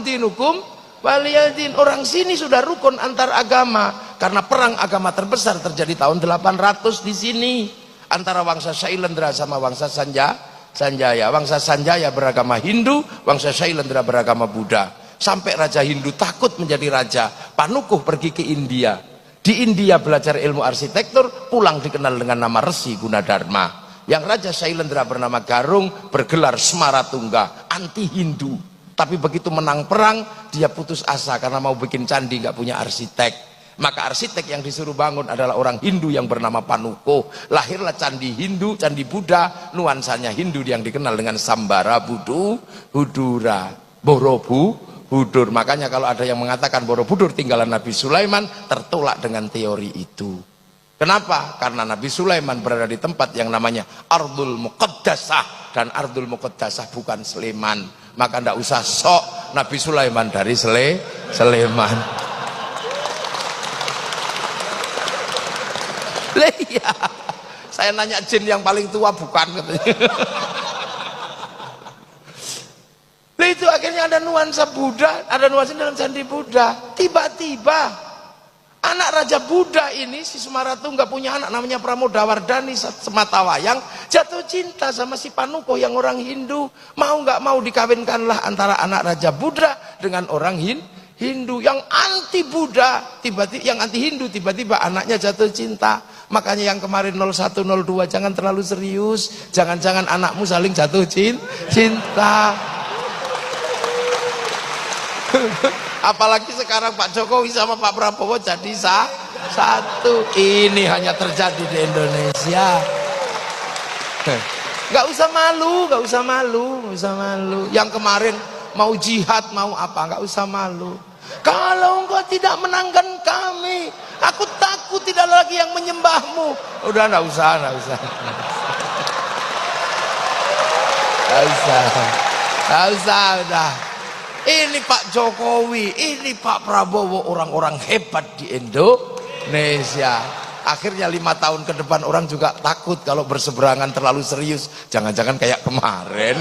dinukum waliyadin. Orang sini sudah rukun antar agama karena perang agama terbesar terjadi tahun 800 di sini antara Wangsa Shailendra sama Wangsa Sanjaya. Wangsa Sanjaya beragama Hindu, Wangsa Shailendra beragama Buddha. Sampai Raja Hindu takut menjadi raja. Panukuh pergi ke India. Di India belajar ilmu arsitektur, pulang dikenal dengan nama Resi Gunadharma. Yang Raja Shailendra bernama Garung, bergelar Smaratungga, anti Hindu. Tapi begitu menang perang, dia putus asa karena mau bikin candi nggak punya arsitek. Maka arsitek yang disuruh bangun adalah orang Hindu yang bernama Panukuh. Lahirlah candi Hindu, candi Buddha, nuansanya Hindu yang dikenal dengan Sambara Budura, Borobudur. Makanya kalau ada yang mengatakan Borobudur tinggalan Nabi Sulaiman, tertolak dengan teori itu. Kenapa? Karena Nabi Sulaiman berada di tempat yang namanya Ardul Muqaddasah, dan Ardul Muqaddasah bukan Sleman. Maka tidak usah sok Nabi Sulaiman dari Sleman. Iya, saya nanya jin yang paling tua bukan katanya. Itu akhirnya ada nuansa Buddha, ada nuansa dalam candi Buddha. Tiba-tiba anak Raja Buddha ini, si Smaratungga punya anak namanya Pramodawardhani Sematawayang, jatuh cinta sama si Panukuh yang orang Hindu. Mau nggak mau dikawinkanlah antara anak Raja Buddha dengan orang Hindu yang anti Buddha, tiba-tiba yang anti Hindu, tiba-tiba anaknya jatuh cinta. Makanya yang kemarin 0102 jangan terlalu serius, jangan-jangan anakmu saling jatuh cinta. Apalagi sekarang Pak Jokowi sama Pak Prabowo jadi satu. Ini hanya terjadi di Indonesia. Nggak usah malu, nggak usah malu, nggak usah malu. Yang kemarin mau jihad, mau apa, nggak usah malu. Kalau engkau tidak menangkan kami, aku takut tidak lagi yang menyembahmu. Udah nggak usah, nggak usah. Nggak usah, nggak usah, udah. Ini Pak Jokowi, ini Pak Prabowo, orang-orang hebat di Indonesia. Akhirnya 5 tahun ke depan orang juga takut kalau berseberangan terlalu serius. Jangan-jangan kayak kemarin.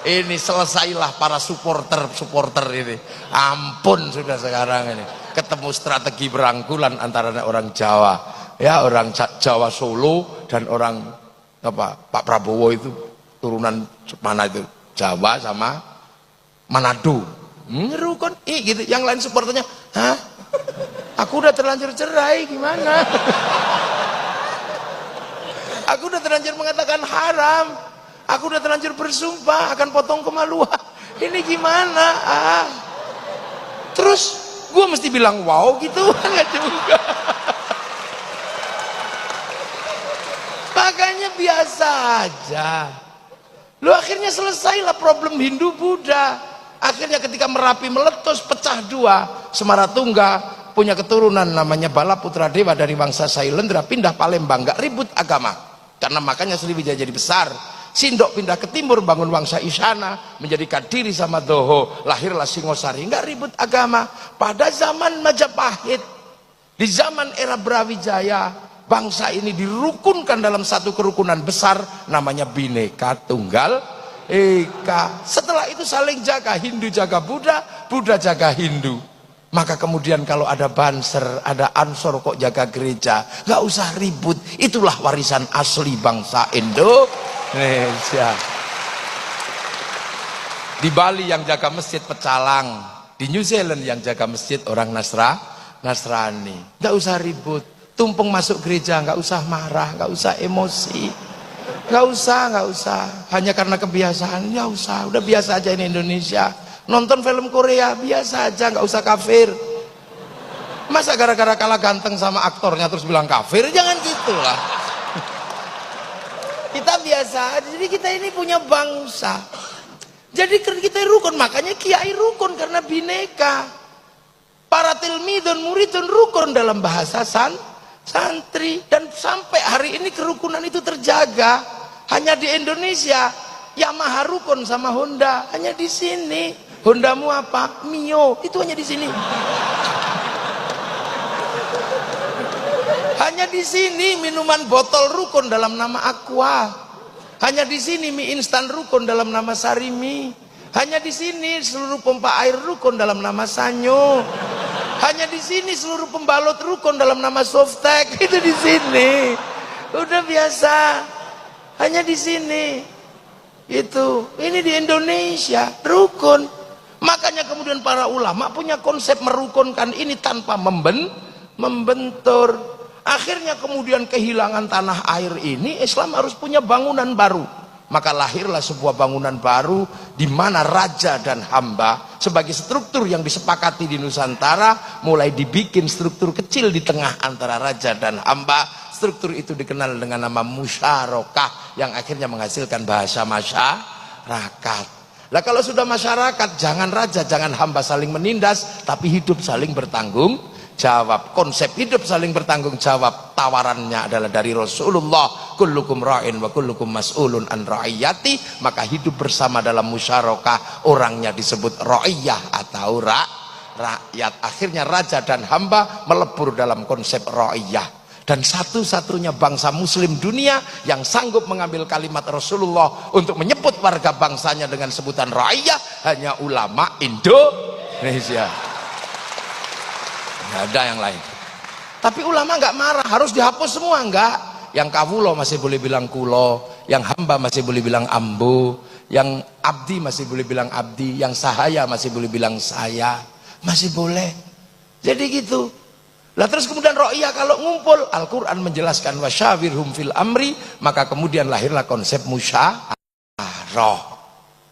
Ini selesailah para supporter ini. Ampun sudah sekarang ini. Ketemu strategi berangkulan antara orang Jawa, ya orang Jawa Solo dan orang apa Pak Prabowo itu turunan mana itu Jawa sama Manado. Rukun, gitu. Yang lain supporternya, hah? Aku udah terlanjur cerai, gimana? Aku udah terlanjur mengatakan haram. Aku udah terlanjur bersumpah akan potong kemaluan. Ini gimana? Terus gue mesti bilang wow gitu? Enggak juga. Makanya biasa aja. Lu akhirnya selesailah problem Hindu Buddha. Akhirnya ketika Merapi meletus pecah dua, Smaratungga punya keturunan namanya Balaputra Dewa dari Wangsa Shailendra pindah Palembang, nggak ribut agama. Karena makanya Sriwijaya jadi besar. Sindok pindah ke timur bangun Wangsa Isyana, menjadikan diri sama Doho, lahirlah Singosari, nggak ribut agama. Pada zaman Majapahit, di zaman era Brawijaya, bangsa ini dirukunkan dalam satu kerukunan besar namanya Bhinneka Tunggal Ika. Setelah itu saling jaga, Hindu jaga Buddha, Buddha jaga Hindu. Maka kemudian kalau ada Banser, ada Ansor kok jaga gereja, nggak usah ribut. Itulah warisan asli bangsa Indonesia. Di Bali yang jaga masjid pecalang, di New Zealand yang jaga masjid orang Nasrani. Nggak usah ribut. Tumpeng masuk gereja, nggak usah marah, nggak usah emosi, nggak usah. Hanya karena kebiasaan, nggak usah. Udah biasa aja ini Indonesia. Nonton film Korea biasa aja, nggak usah kafir. Masa gara-gara kalah ganteng sama aktornya terus bilang kafir? Jangan gitulah. Kita biasa, jadi kita ini punya bangsa. Jadi kita rukun, makanya kiai rukun karena bineka. Para tilmidun muridun rukun dalam bahasa santri, dan sampai hari ini kerukunan itu terjaga. Hanya di Indonesia Yamaha rukun sama Honda, hanya di sini. Hondamu apa? Mio, itu hanya di sini. Hanya di sini minuman botol rukun dalam nama Aqua. Hanya di sini mie instan rukun dalam nama Sarimi. Hanya di sini seluruh pompa air rukun dalam nama Sanyo. Hanya di sini seluruh pembalot rukun dalam nama Softtek. Itu di sini. Udah biasa. Hanya di sini. Itu. Ini di Indonesia rukun. Makanya kemudian para ulama punya konsep merukunkan ini tanpa membentur. Akhirnya kemudian kehilangan tanah air ini, Islam harus punya bangunan baru. Maka lahirlah sebuah bangunan baru di mana raja dan hamba sebagai struktur yang disepakati di Nusantara, mulai dibikin struktur kecil di tengah antara raja dan hamba. Struktur itu dikenal dengan nama musyarakah yang akhirnya menghasilkan bahasa masyarakat. Lah kalau sudah masyarakat, jangan raja, jangan hamba saling menindas, tapi hidup saling bertanggung jawab. Konsep hidup saling bertanggung jawab tawarannya adalah dari Rasulullah, kullukum ra'in wa kullukum mas'ulun an ra'iyati. Maka hidup bersama dalam musyarakah, orangnya disebut ra'iyah atau rakyat. Akhirnya raja dan hamba melebur dalam konsep ra'iyah. Dan satu-satunya bangsa muslim dunia yang sanggup mengambil kalimat Rasulullah untuk menyebut warga bangsanya dengan sebutan ra'iyah hanya ulama Indonesia. Nggak ada yang lain. Tapi ulama nggak marah, harus dihapus semua nggak. Yang kawulo masih boleh bilang kulo, yang hamba masih boleh bilang ambo, yang abdi masih boleh bilang abdi, yang sahaya masih boleh bilang saya, masih boleh. Jadi gitu. Lah terus kemudian ro'iyah kalau ngumpul, Al-Quran menjelaskan wasyawirhum fil amri, maka kemudian lahirlah konsep musyawarah.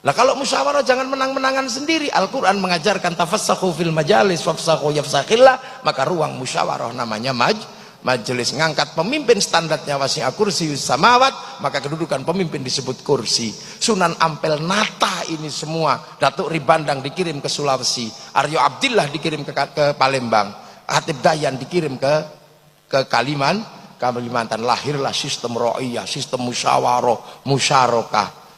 Lah kalau musyawarah jangan menang-menangan sendiri. Al-Quran mengajarkan tafassahu fil majalis wafsahu yafsakhillah, maka ruang musyawarah namanya majelis. Ngangkat pemimpin standarnya wasi'a kursiyus samawat, maka kedudukan pemimpin disebut kursi. Sunan Ampel nata ini semua. Datuk Ribandang dikirim ke Sulawesi, Aryo Abdillah dikirim ke Palembang, Hatib Dayan dikirim ke Kalimantan. Lahirlah sistem ro'iyah, sistem musyawarah.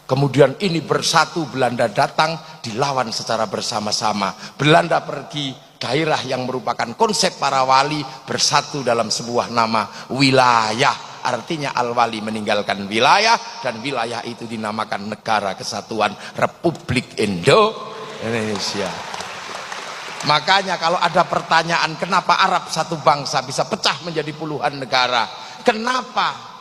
Kemudian ini bersatu, Belanda datang, dilawan secara bersama-sama. Belanda pergi, daerah yang merupakan konsep para wali bersatu dalam sebuah nama wilayah. Artinya al-wali meninggalkan wilayah, dan wilayah itu dinamakan Negara Kesatuan Republik Indonesia. Makanya kalau ada pertanyaan kenapa Arab satu bangsa bisa pecah menjadi puluhan negara, kenapa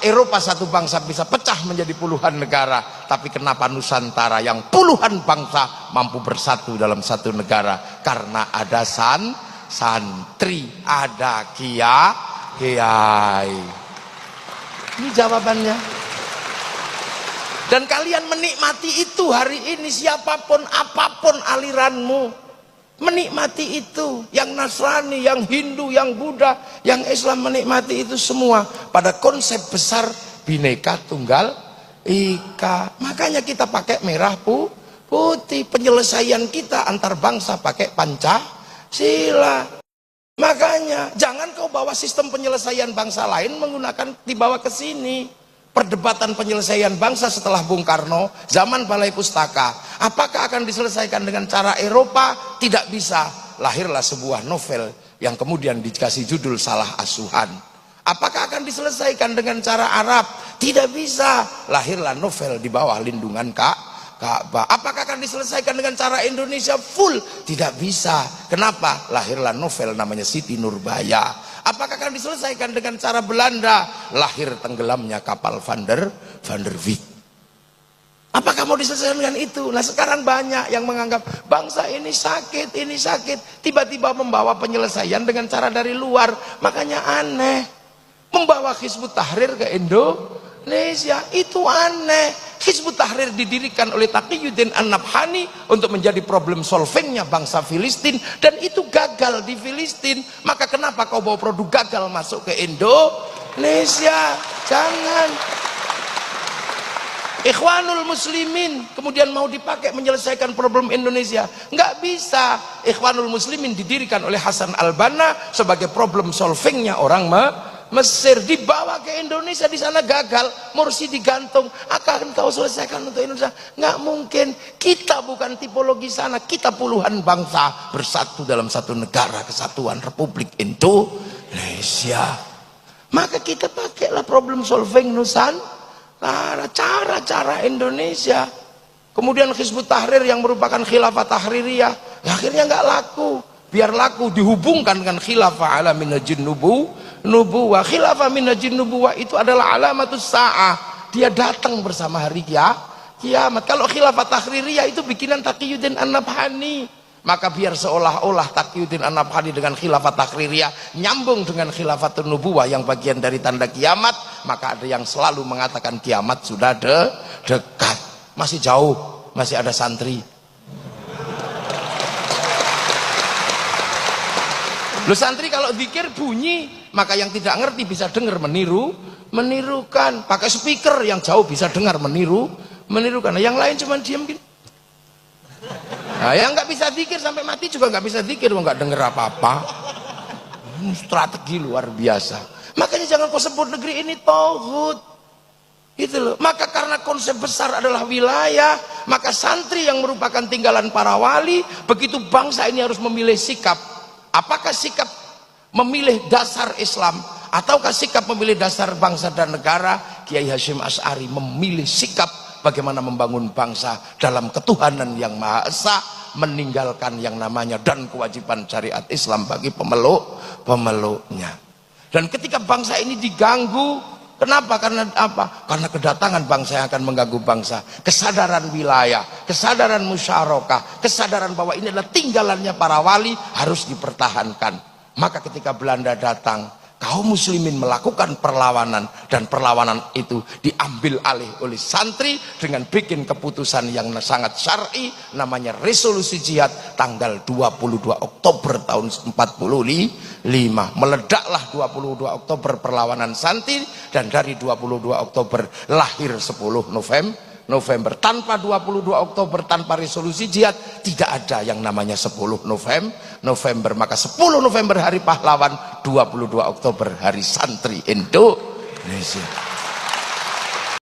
Eropa satu bangsa bisa pecah menjadi puluhan negara, tapi kenapa Nusantara yang puluhan bangsa mampu bersatu dalam satu negara? Karena ada santri, ada kiai. Ini jawabannya. Dan kalian menikmati itu hari ini, siapapun apapun aliranmu, menikmati itu. Yang Nasrani, yang Hindu, yang Buddha, yang Islam menikmati itu semua pada konsep besar Bhinneka Tunggal Ika. Makanya kita pakai merah putih. Penyelesaian kita antar bangsa pakai Pancasila. Makanya jangan kau bawa sistem penyelesaian bangsa lain dibawa ke sini. Perdebatan penyelesaian bangsa setelah Bung Karno, zaman Balai Pustaka, apakah akan diselesaikan dengan cara Eropa? Tidak bisa. Lahirlah sebuah novel yang kemudian dikasih judul Salah Asuhan. Apakah akan diselesaikan dengan cara Arab? Tidak bisa. Lahirlah novel di bawah lindungan Ka'bah. Apakah akan diselesaikan dengan cara Indonesia full? Tidak bisa. Kenapa? Lahirlah novel namanya Siti Nurbaya. Apakah akan diselesaikan dengan cara Belanda? Lahir tenggelamnya kapal Van der Wijk. Apakah mau diselesaikan dengan itu? Nah sekarang banyak yang menganggap bangsa ini sakit. Tiba-tiba membawa penyelesaian dengan cara dari luar. Makanya aneh. Membawa Hizbut Tahrir ke Indonesia, itu aneh. Hizbut Tahrir didirikan oleh Taqiyuddin An-Nabhani untuk menjadi problem solvingnya bangsa Filistin, dan itu gagal di Filistin. Maka kenapa kau bawa produk gagal masuk ke Indonesia? Jangan. Ikhwanul Muslimin kemudian mau dipakai menyelesaikan problem Indonesia, nggak bisa. Ikhwanul Muslimin didirikan oleh Hasan al-Banna sebagai problem solvingnya orang Mesir, dibawa ke Indonesia, di sana gagal, Mursi digantung. Akan kau selesaikan untuk Indonesia? Nggak mungkin. Kita bukan tipologi sana, kita puluhan bangsa bersatu dalam satu negara kesatuan Republik Indonesia. Maka kita pakailah problem solving Nusantara, cara-cara Indonesia. Kemudian Hizbut Tahrir yang merupakan khilafah tahririyah, ya akhirnya nggak laku. Biar laku dihubungkan dengan khilafah ala minhajin nubuwah. Khilafah minhajin nubuwah itu adalah alamatus sa'ah. Dia datang bersama hari kiamat. Kalau khilafah tahririyah itu bikinan Taqiyuddin An-Nabhani. Maka biar seolah-olah Taqiyuddin An-Nabhani dengan khilafah tahririyah nyambung dengan khilafatun nubuwah yang bagian dari tanda kiamat, maka ada yang selalu mengatakan kiamat sudah dekat. Masih jauh, masih ada santri. Lu santri kalau zikir bunyi, maka yang tidak ngerti bisa dengar menirukan. Pakai speaker yang jauh bisa dengar menirukan. Nah, yang lain cuma diam gitu. Nah, yang nggak bisa zikir sampai mati juga nggak bisa zikir, nggak dengar apa-apa. Strategi luar biasa. Makanya jangan kau sebut negeri ini tauhid. Itu loh. Maka karena konsep besar adalah wilayah, maka santri yang merupakan tinggalan para wali, begitu bangsa ini harus memilih sikap. Apakah sikap memilih dasar Islam ataukah sikap memilih dasar bangsa dan negara? Kiai Hasyim Asy'ari memilih sikap bagaimana membangun bangsa dalam ketuhanan yang Maha Esa, meninggalkan yang namanya dan kewajiban syariat Islam bagi pemeluknya. Dan ketika bangsa ini diganggu, kenapa? Karena apa? Karena kedatangan bangsa yang akan mengganggu bangsa. Kesadaran wilayah, kesadaran musyarakah, kesadaran bahwa ini adalah tinggalannya para wali harus dipertahankan. Maka ketika Belanda datang, kaum muslimin melakukan perlawanan, dan perlawanan itu diambil alih oleh santri dengan bikin keputusan yang sangat syar'i, namanya resolusi jihad tanggal 22 Oktober tahun 45. Meledaklah 22 Oktober perlawanan santri, dan dari 22 Oktober lahir 10 November. Tanpa 22 Oktober, tanpa resolusi jihad, tidak ada yang namanya 10 November. Maka 10 November hari pahlawan, 22 Oktober hari santri Indonesia.